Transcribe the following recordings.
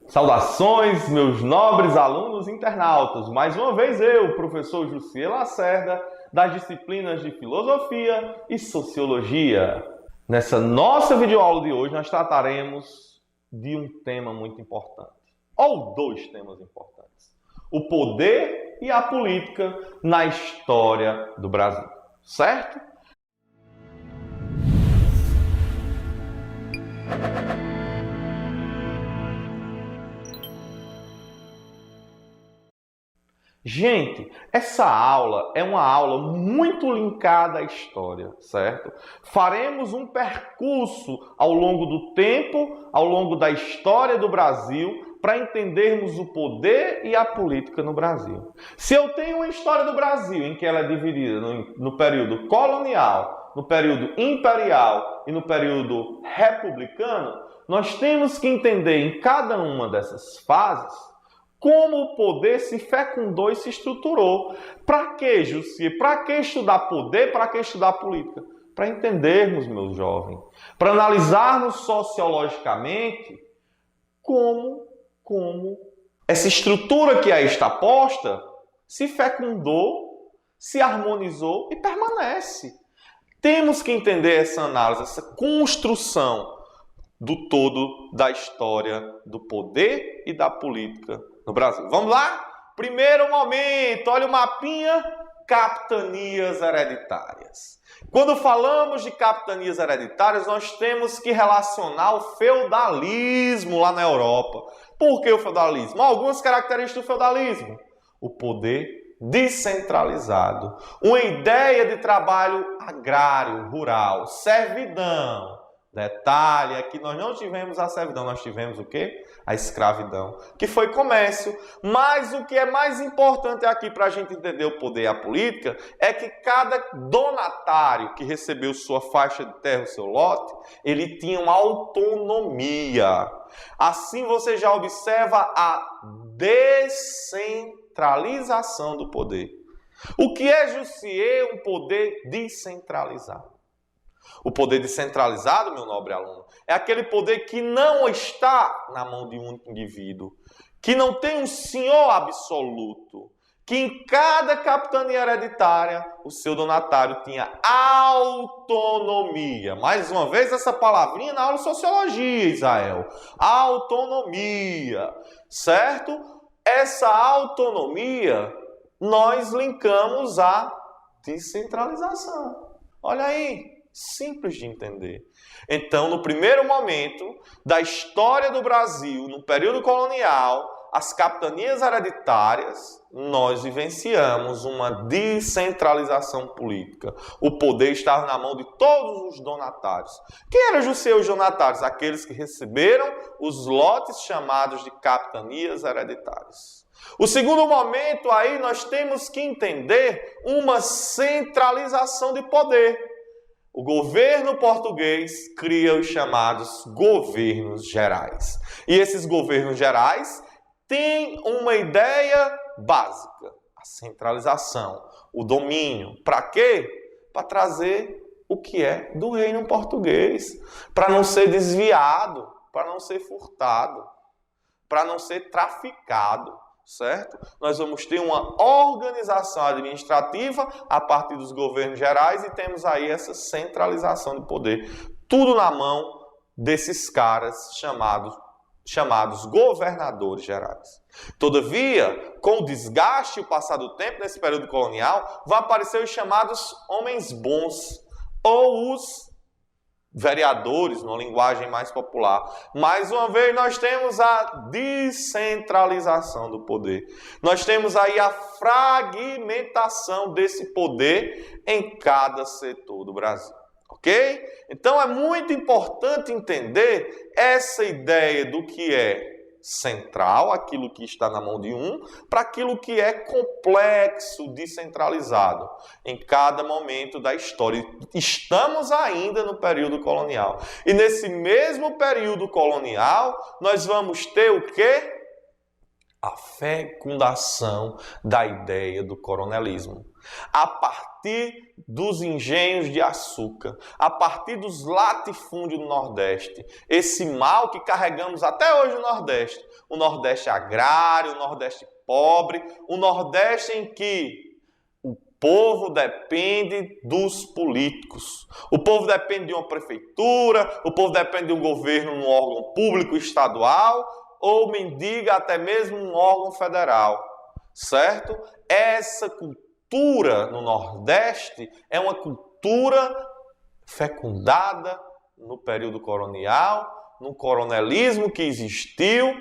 Saudações, meus nobres alunos internautas. Mais uma vez eu, professor Jussier Lacerda, das disciplinas de Filosofia e Sociologia. Nessa nossa videoaula de hoje, nós trataremos de um tema muito importante, ou dois temas importantes: o poder e a política na história do Brasil, certo? Gente, essa aula é uma aula muito linkada à história, certo? Faremos um percurso ao longo do tempo, ao longo da história do Brasil, para entendermos o poder e a política no Brasil. Se eu tenho uma história do Brasil em que ela é dividida no período colonial, no período imperial e no período republicano, nós temos que entender em cada uma dessas fases como o poder se fecundou e se estruturou. Para que, Jussier? Para que estudar poder? Para que estudar política? Para entendermos, meu jovem, para analisarmos sociologicamente como essa estrutura que aí está posta se fecundou, se harmonizou e permanece. Temos que entender essa análise, essa construção do todo da história do poder e da política no Brasil. Vamos lá? Primeiro momento, olha o mapinha, capitanias hereditárias. Quando falamos de capitanias hereditárias, nós temos que relacionar o feudalismo lá na Europa. Por que o feudalismo? Algumas características do feudalismo: o poder descentralizado, uma ideia de trabalho agrário, rural, servidão. Detalhe é que nós não tivemos a servidão, nós tivemos o quê? A escravidão, que foi comércio. Mas o que é mais importante aqui para a gente entender o poder e a política é que cada donatário que recebeu sua faixa de terra, o seu lote, ele tinha uma autonomia. Assim você já observa a descentralização do poder. O que é, Jussier, um poder descentralizado? O poder descentralizado, meu nobre aluno, é aquele poder que não está na mão de um único indivíduo, que não tem um senhor absoluto, que em cada capitania hereditária o seu donatário tinha autonomia. Mais uma vez essa palavrinha na aula de Sociologia, Israel. Autonomia, certo? Essa autonomia nós linkamos à descentralização. Olha aí. Simples de entender. Então, no primeiro momento da história do Brasil, no período colonial, as capitanias hereditárias, nós vivenciamos uma descentralização política. O poder estava na mão de todos os donatários. Quem eram os seus donatários? Aqueles que receberam os lotes chamados de capitanias hereditárias. O segundo momento aí nós temos que entender uma centralização de poder. O governo português cria os chamados governos gerais. E esses governos gerais têm uma ideia básica: a centralização, o domínio. Para quê? Para trazer o que é do reino português, para não ser desviado, para não ser furtado, para não ser traficado. Certo? Nós vamos ter uma organização administrativa a partir dos governos gerais e temos aí essa centralização de poder. Tudo na mão desses caras chamados governadores gerais. Todavia, com o desgaste e o passar do tempo nesse período colonial, vão aparecer os chamados homens bons ou os vereadores, numa linguagem mais popular. Mais uma vez, nós temos a descentralização do poder. Nós temos aí a fragmentação desse poder em cada setor do Brasil. Ok? Então, é muito importante entender essa ideia do que é central, aquilo que está na mão de um, para aquilo que é complexo, descentralizado, em cada momento da história. Estamos ainda no período colonial. E nesse mesmo período colonial, nós vamos ter o quê? A fecundação da ideia do coronelismo. A partir dos engenhos de açúcar, a partir dos latifúndios do Nordeste, esse mal que carregamos até hoje no Nordeste, o Nordeste agrário, o Nordeste pobre, o Nordeste em que o povo depende dos políticos, o povo depende de uma prefeitura, o povo depende de um governo, um órgão público estadual, ou mendiga até mesmo um órgão federal, certo? Essa cultura no Nordeste é uma cultura fecundada no período colonial, no coronelismo que existiu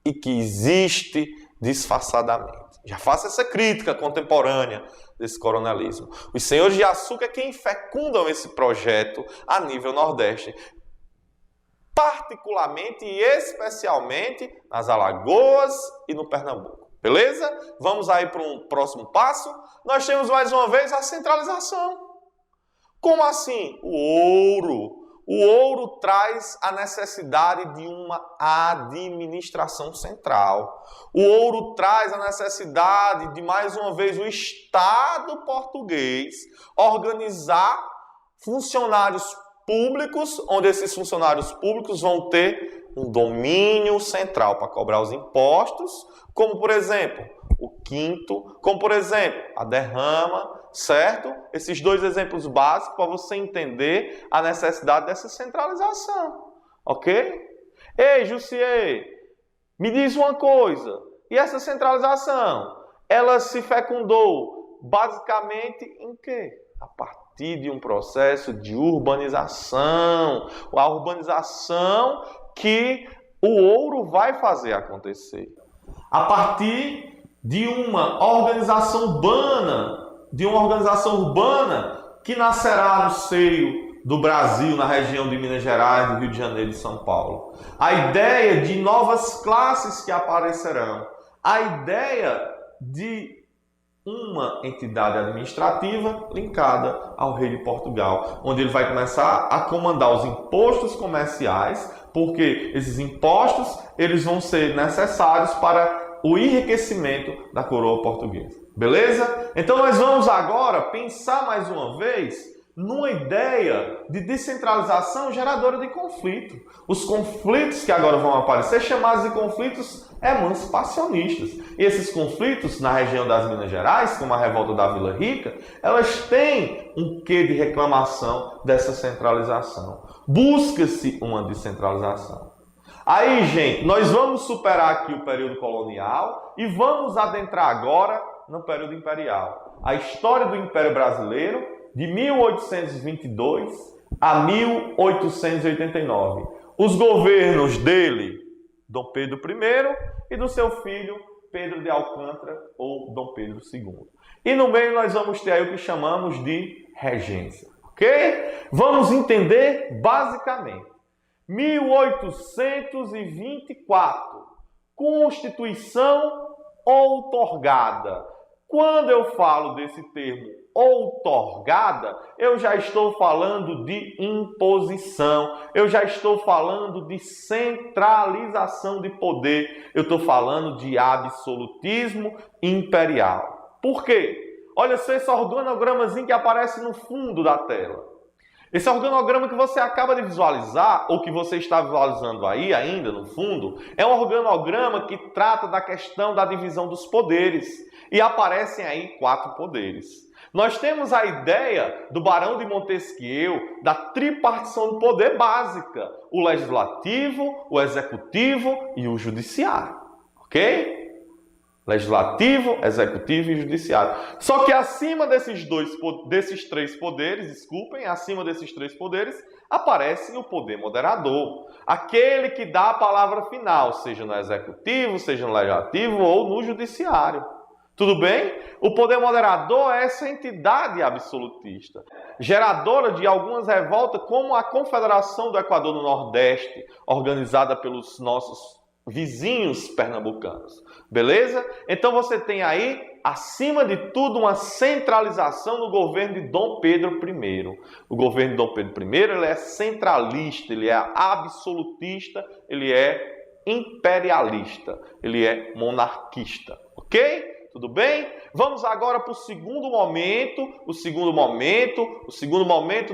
e que existe disfarçadamente. Já faço essa crítica contemporânea desse coronelismo. Os senhores de açúcar é quem fecundam esse projeto a nível Nordeste, particularmente e especialmente nas Alagoas e no Pernambuco. Beleza? Vamos aí para um próximo passo. Nós temos mais uma vez a centralização. Como assim? O ouro. O ouro traz a necessidade de uma administração central. O ouro traz a necessidade de, mais uma vez, o Estado português organizar funcionários públicos, onde esses funcionários públicos vão ter um domínio central para cobrar os impostos, como, por exemplo, o quinto, como, por exemplo, a derrama, certo? Esses dois exemplos básicos para você entender a necessidade dessa centralização, ok? Ei, Jussier, me diz uma coisa, e essa centralização, ela se fecundou basicamente em quê? A partir de um processo de urbanização, a urbanização que o ouro vai fazer acontecer. A partir de uma organização urbana, que nascerá no seio do Brasil, na região de Minas Gerais, do Rio de Janeiro e São Paulo. A ideia de novas classes que aparecerão. A ideia de uma entidade administrativa linkada ao rei de Portugal, onde ele vai começar a comandar os impostos comerciais, porque esses impostos eles vão ser necessários para o enriquecimento da coroa portuguesa. Beleza? Então nós vamos agora pensar mais uma vez numa ideia de descentralização geradora de conflito. Os conflitos que agora vão aparecer, chamados de conflitos emancipacionistas. E esses conflitos na região das Minas Gerais, como a revolta da Vila Rica, elas têm um quê de reclamação dessa centralização. Busca-se uma descentralização. Aí, gente, nós vamos superar aqui o período colonial e vamos adentrar agora no período imperial. A história do Império Brasileiro, de 1822 a 1889. Os governos dele, Dom Pedro I, e do seu filho, Pedro de Alcântara, ou Dom Pedro II. E no meio nós vamos ter aí o que chamamos de regência. Ok? Vamos entender basicamente. 1824, Constituição outorgada. Quando eu falo desse termo outorgada, eu já estou falando de imposição, eu já estou falando de centralização de poder, eu estou falando de absolutismo imperial. Por quê? Olha só esse organogramazinho que aparece no fundo da tela. Esse organograma que você acaba de visualizar, ou que você está visualizando aí ainda no fundo, é um organograma que trata da questão da divisão dos poderes. E aparecem aí 4 poderes. Nós temos a ideia do Barão de Montesquieu, da tripartição do poder básica. O legislativo, o executivo e o judiciário. Ok? Legislativo, executivo e judiciário. Só que acima desses 3 poderes, acima desses 3 poderes, aparece o poder moderador. Aquele que dá a palavra final, seja no executivo, seja no legislativo ou no judiciário. Tudo bem? O poder moderador é essa entidade absolutista, geradora de algumas revoltas, como a Confederação do Equador do Nordeste, organizada pelos nossos vizinhos pernambucanos. Beleza? Então você tem aí, acima de tudo, uma centralização no governo de Dom Pedro I. O governo de Dom Pedro I ele é centralista, ele é absolutista, ele é imperialista, ele é monarquista. Ok? Tudo bem? Vamos agora para o segundo momento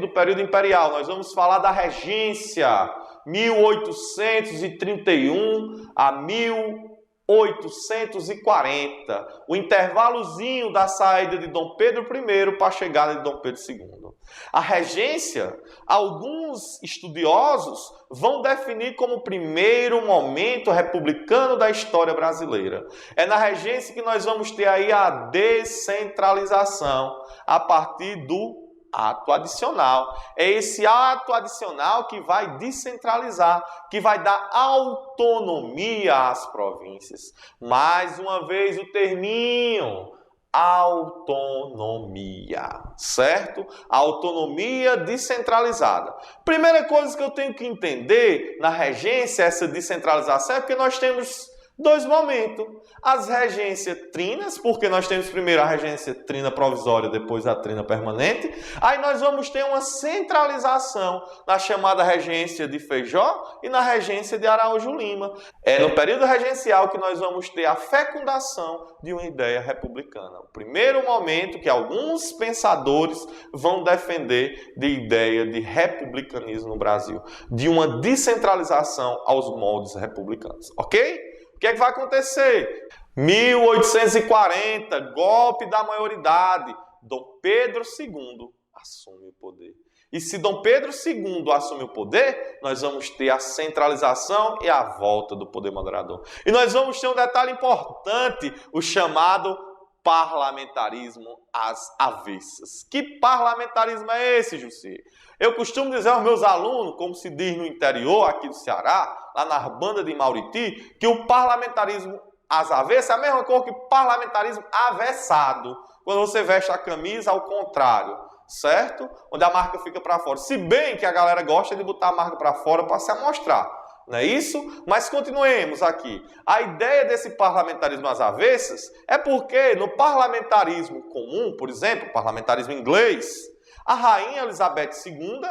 do período imperial. Nós vamos falar da regência, 1831 a 1840. O intervalozinho da saída de Dom Pedro I para a chegada de Dom Pedro II. A regência, alguns estudiosos vão definir como o primeiro momento republicano da história brasileira. É na regência que nós vamos ter aí a descentralização a partir do ato adicional. É esse ato adicional que vai descentralizar, que vai dar autonomia às províncias. Mais uma vez o terminho, autonomia, certo? Autonomia descentralizada. Primeira coisa que eu tenho que entender na regência, essa descentralização, é porque nós temos dois momentos. As regências trinas, porque nós temos primeiro a regência trina provisória, depois a trina permanente. Aí nós vamos ter uma centralização na chamada regência de Feijó e na regência de Araújo Lima. É no período regencial que nós vamos ter a fecundação de uma ideia republicana. O primeiro momento que alguns pensadores vão defender de ideia de republicanismo no Brasil, de uma descentralização aos moldes republicanos, ok? O que é que vai acontecer? 1840, golpe da maioridade. Dom Pedro II assume o poder. E se Dom Pedro II assume o poder, nós vamos ter a centralização e a volta do poder moderador. E nós vamos ter um detalhe importante, o chamado parlamentarismo às avessas. Que parlamentarismo é esse, Jussi? Eu costumo dizer aos meus alunos, como se diz no interior aqui do Ceará, lá na banda de Mauriti, que o parlamentarismo às avessas é a mesma coisa que parlamentarismo avessado. Quando você veste a camisa ao contrário, certo? Onde a marca fica para fora. Se bem que a galera gosta de botar a marca para fora para se amostrar. Não é isso? Mas continuemos aqui. A ideia desse parlamentarismo às avessas é porque no parlamentarismo comum, por exemplo, parlamentarismo inglês, a rainha Elizabeth II,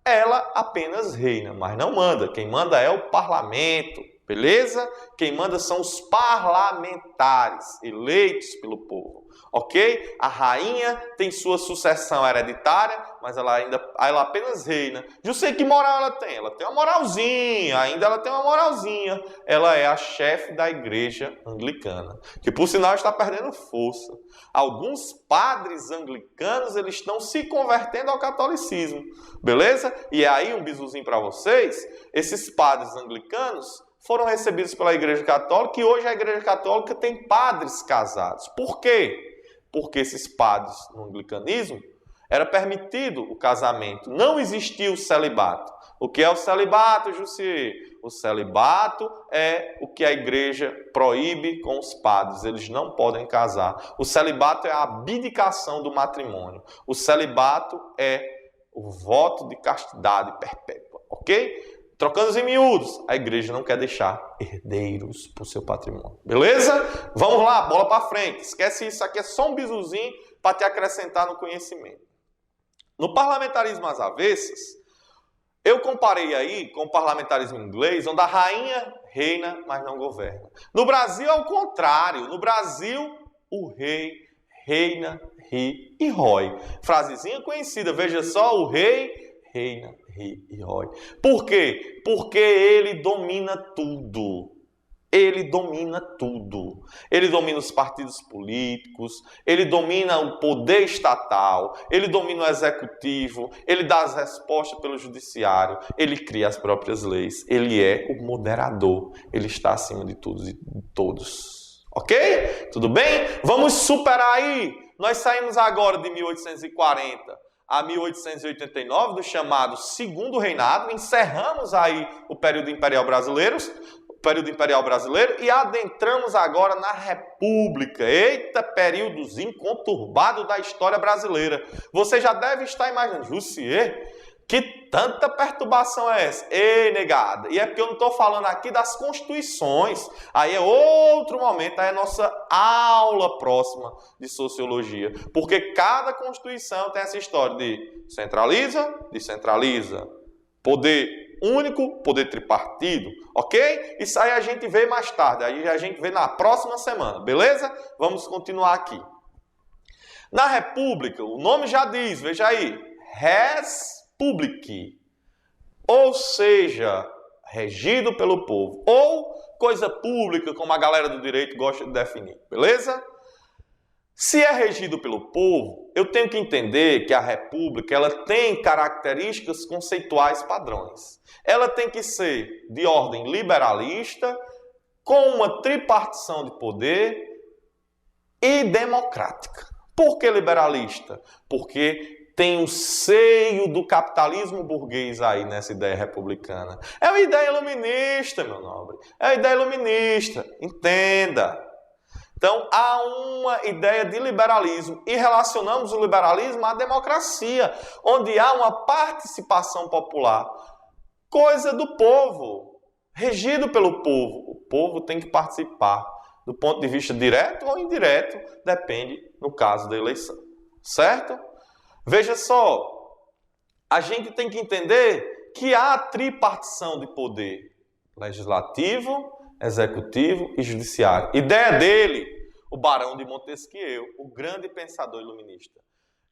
ela apenas reina, mas não manda. Quem manda é o parlamento, beleza? Quem manda são os parlamentares, eleitos pelo povo, ok? A rainha tem sua sucessão hereditária, mas ela apenas reina. Eu sei que moral ela tem. Ela tem uma moralzinha, ainda ela tem uma moralzinha. Ela é a chefe da igreja anglicana, que por sinal está perdendo força. Alguns padres anglicanos, eles estão se convertendo ao catolicismo, beleza? E aí um bisuzinho para vocês, esses padres anglicanos foram recebidos pela Igreja Católica e hoje a Igreja Católica tem padres casados. Por quê? Porque esses padres no anglicanismo era permitido o casamento, não existia o celibato. O que é o celibato, Jussi? O celibato é o que a igreja proíbe com os padres, eles não podem casar. O celibato é a abdicação do matrimônio. O celibato é o voto de castidade perpétua, ok? Trocando em miúdos, a igreja não quer deixar herdeiros para o seu patrimônio. Beleza? Vamos lá, bola para frente. Esquece isso, aqui é só um bisuzinho para te acrescentar no conhecimento. No parlamentarismo às avessas, eu comparei aí com o parlamentarismo inglês, onde a rainha reina, mas não governa. No Brasil é o contrário. No Brasil, o rei reina, ri e rói. Frasezinha conhecida, veja só, o rei reina, ri e rói. Por quê? Porque ele domina tudo. Ele domina tudo. Ele domina os partidos políticos, ele domina o poder estatal, ele domina o executivo, ele dá as respostas pelo judiciário, ele cria as próprias leis. Ele é o moderador, ele está acima de todos e de todos. Ok? Tudo bem? Vamos superar aí. Nós saímos agora de 1840 a 1889, do chamado Segundo Reinado, encerramos aí o período imperial brasileiro, e adentramos agora na República. Eita, períodozinho conturbado da história brasileira. Você já deve estar imaginando, Jussier, Que tanta perturbação é essa? Ei, negada. E é porque eu não estou falando aqui das constituições. Aí é outro momento, aí é nossa aula próxima de sociologia. Porque cada constituição tem essa história de centraliza, descentraliza. Poder único, poder tripartido. Ok? Isso aí a gente vê mais tarde. Aí a gente vê na próxima semana. Beleza? Vamos continuar aqui. Na República, o nome já diz, veja aí. Res public, ou seja, regido pelo povo, ou coisa pública, como a galera do direito gosta de definir, beleza? Se é regido pelo povo, eu tenho que entender que a república ela tem características conceituais padrões. Ela tem que ser de ordem liberalista, com uma tripartição de poder e democrática. Por que liberalista? Porque tem o seio do capitalismo burguês aí nessa ideia republicana. É uma ideia iluminista, meu nobre. É uma ideia iluminista. Entenda. Então, há uma ideia de liberalismo e relacionamos o liberalismo à democracia, onde há uma participação popular. Coisa do povo, regido pelo povo. O povo tem que participar. Do ponto de vista direto ou indireto, depende no caso da eleição. Certo? Veja só, a gente tem que entender que há tripartição de poder, legislativo, executivo e judiciário. Ideia dele, o Barão de Montesquieu, o grande pensador iluminista.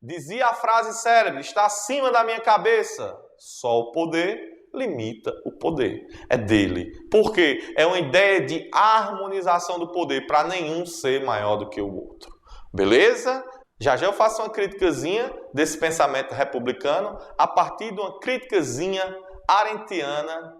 Dizia a frase célebre, está acima da minha cabeça. Só o poder limita o poder. É dele. Por quê? É uma ideia de harmonização do poder, para nenhum ser maior do que o outro. Beleza? Já eu faço uma criticazinha desse pensamento republicano a partir de uma criticazinha arendtiana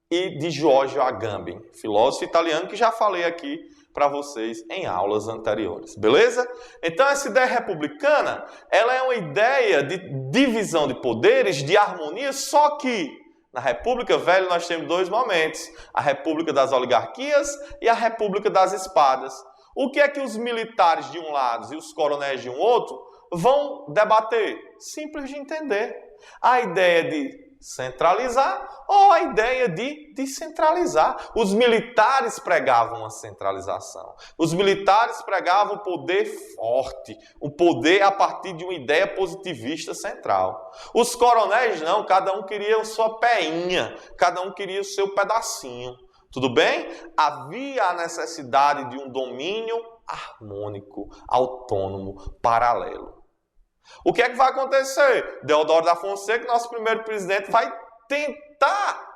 e de Giorgio Agamben, filósofo italiano que já falei aqui para vocês em aulas anteriores, beleza? Então essa ideia republicana, ela é uma ideia de divisão de poderes, de harmonia, só que na República Velha nós temos dois momentos, a República das Oligarquias e a República das Espadas. O que é que os militares de um lado e os coronéis de um outro vão debater? Simples de entender. A ideia de centralizar ou a ideia de descentralizar. Os militares pregavam a centralização. Os militares pregavam o poder forte, o poder a partir de uma ideia positivista central. Os coronéis não, cada um queria a sua peinha, cada um queria o seu pedacinho. Tudo bem? Havia a necessidade de um domínio harmônico, autônomo, paralelo. O que é que vai acontecer? Deodoro da Fonseca, nosso primeiro presidente, vai tentar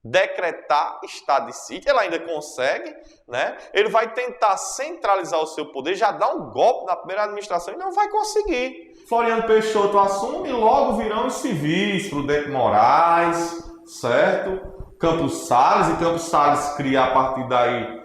decretar estado de sítio. Ele ainda consegue, né? Ele vai tentar centralizar o seu poder, já dá um golpe na primeira administração e não vai conseguir. Floriano Peixoto assume e logo virão os civis, Prudente Moraes, certo? Campos Salles, e Campos Salles cria a partir daí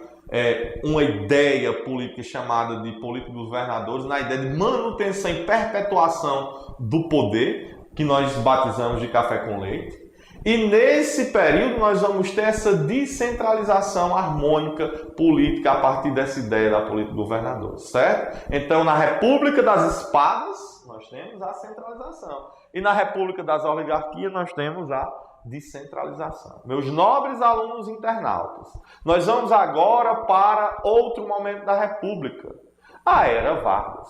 uma ideia política chamada de política dos governadores, na ideia de manutenção e perpetuação do poder, que nós batizamos de café com leite. E nesse período nós vamos ter essa descentralização harmônica política a partir dessa ideia da política dos governadores, certo? Então na República das Espadas nós temos a centralização. E na República das Oligarquias nós temos a descentralização. Meus nobres alunos internautas, nós vamos agora para outro momento da República, a Era Vargas.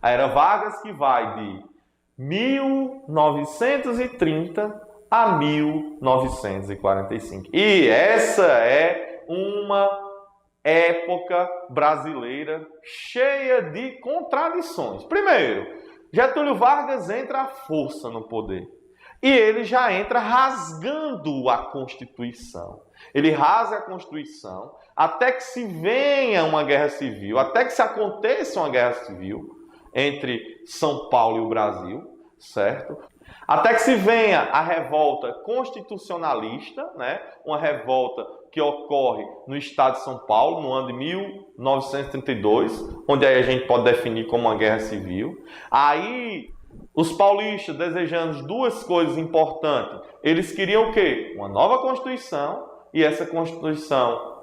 A Era Vargas que vai de 1930 a 1945. E essa é uma época brasileira cheia de contradições. Primeiro, Getúlio Vargas entra à força no poder. E ele já entra rasgando a Constituição. Ele rasga a Constituição até que se venha uma guerra civil, até que se aconteça uma guerra civil entre São Paulo e o Brasil, certo? Até que se venha a revolta constitucionalista, né? Uma revolta que ocorre no estado de São Paulo, no ano de 1932, onde aí a gente pode definir como uma guerra civil. Aí os paulistas desejando duas coisas importantes. Eles queriam o quê? Uma nova Constituição, e essa Constituição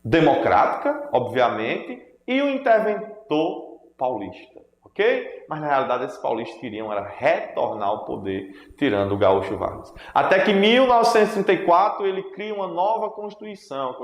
democrática, obviamente, e o interventor paulista. Ok? ok? Mas na realidade esses paulistas queriam era retornar ao poder, tirando o Gaúcho Vargas. Até que em 1934 ele cria uma nova Constituição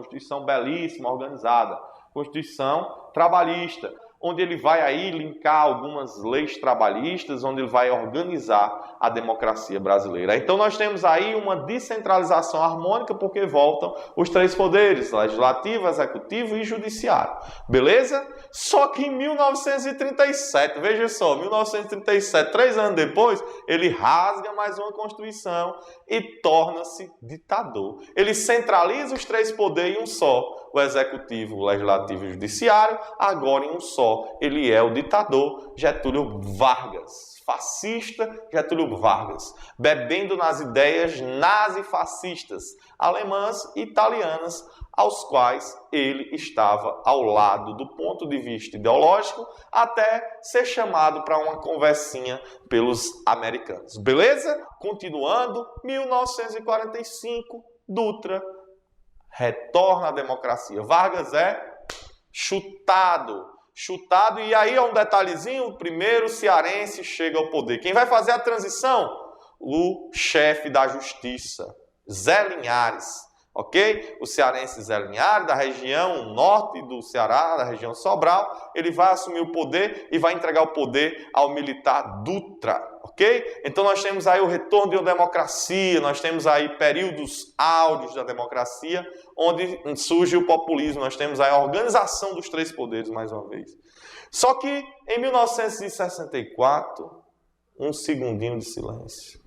belíssima, organizada, Constituição Trabalhista, onde ele vai aí linkar algumas leis trabalhistas, onde ele vai organizar a democracia brasileira. Então nós temos aí uma descentralização harmônica, porque voltam os três poderes, legislativo, executivo e judiciário. Beleza? Só que em 1937, veja só, 1937, 3 anos depois, ele rasga mais uma Constituição e torna-se ditador. Ele centraliza os três poderes em um só, o executivo, o legislativo e o judiciário, agora em um só. Ele é o ditador Getúlio Vargas, fascista Getúlio Vargas, bebendo nas ideias nazifascistas alemãs e italianas, aos quais ele estava ao lado do ponto de vista ideológico, até ser chamado para uma conversinha pelos americanos. Beleza? Continuando, 1945, Dutra retorna à democracia. Vargas é chutado, e aí é um detalhezinho, o primeiro cearense chega ao poder. Quem vai fazer a transição? O chefe da justiça, Zé Linhares, ok? O cearense Zé Linhares, da região norte do Ceará, da região Sobral, ele vai assumir o poder e vai entregar o poder ao militar Dutra, ok? Então nós temos aí o retorno de uma democracia, nós temos aí períodos áureos da democracia, onde surge o populismo, nós temos aí a organização dos três poderes, mais uma vez. Só que em 1964, um segundinho de silêncio.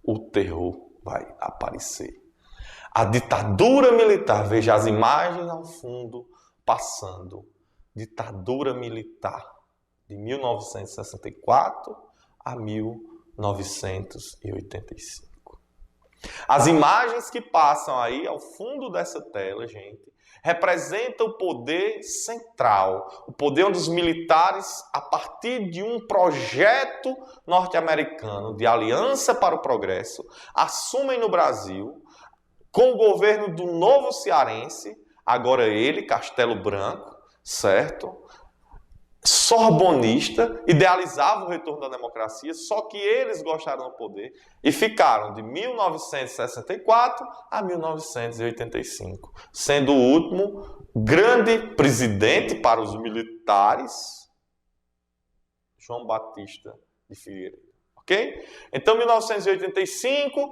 O terror vai aparecer. A ditadura militar, veja as imagens ao fundo passando. Ditadura militar de 1964 a 1985. As imagens que passam aí ao fundo dessa tela, gente, representam o poder central, o poder onde os militares, a partir de um projeto norte-americano de aliança para o progresso, assumem no Brasil, com o governo do novo cearense, agora ele, Castelo Branco, certo? Sorbonista, idealizava o retorno da democracia, só que eles gostaram do poder e ficaram de 1964 a 1985, sendo o último grande presidente para os militares, João Batista de Figueiredo, ok? Então, 1985,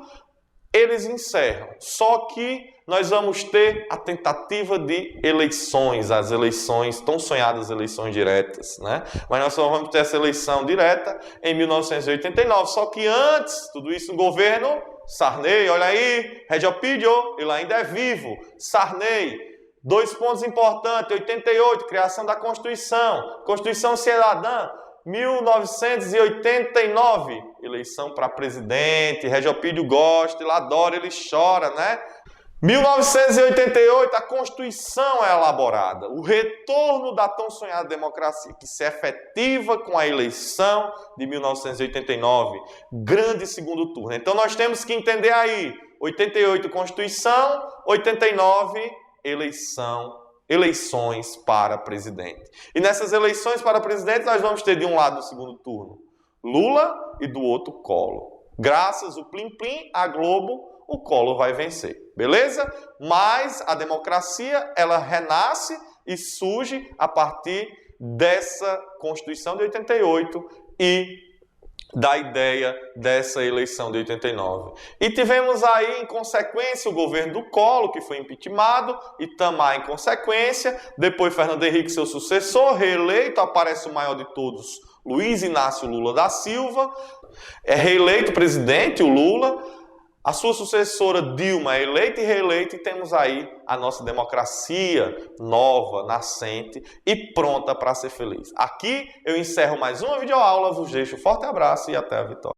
eles encerram, só que nós vamos ter a tentativa de eleições, as eleições, tão sonhadas eleições diretas, né? Mas nós só vamos ter essa eleição direta em 1989, só que antes, tudo isso no governo Sarney, olha aí, Regopídio, ele ainda é vivo, Sarney, 2 pontos importantes, 88, criação da Constituição, Constituição Cidadã, 1989, eleição para presidente, Regopídio gosta, ele adora, ele chora, né? 1988, a Constituição é elaborada, o retorno da tão sonhada democracia, que se efetiva com a eleição de 1989, grande segundo turno. Então nós temos que entender aí, 88 Constituição, 89 eleições para presidente. E nessas eleições para presidente nós vamos ter de um lado o segundo turno, Lula, e do outro Collor. Graças ao plim-plim, a Globo, o Collor vai vencer, beleza? Mas a democracia, ela renasce e surge a partir dessa Constituição de 88 e da ideia dessa eleição de 89. E tivemos aí, em consequência, o governo do Collor, que foi impeachmentado, Itamar em consequência, depois Fernando Henrique, seu sucessor, reeleito, aparece o maior de todos, Luiz Inácio Lula da Silva, é reeleito presidente, o Lula. A sua sucessora Dilma é eleita e reeleita, e temos aí a nossa democracia nova, nascente e pronta para ser feliz. Aqui eu encerro mais uma videoaula, vos deixo um forte abraço e até a vitória.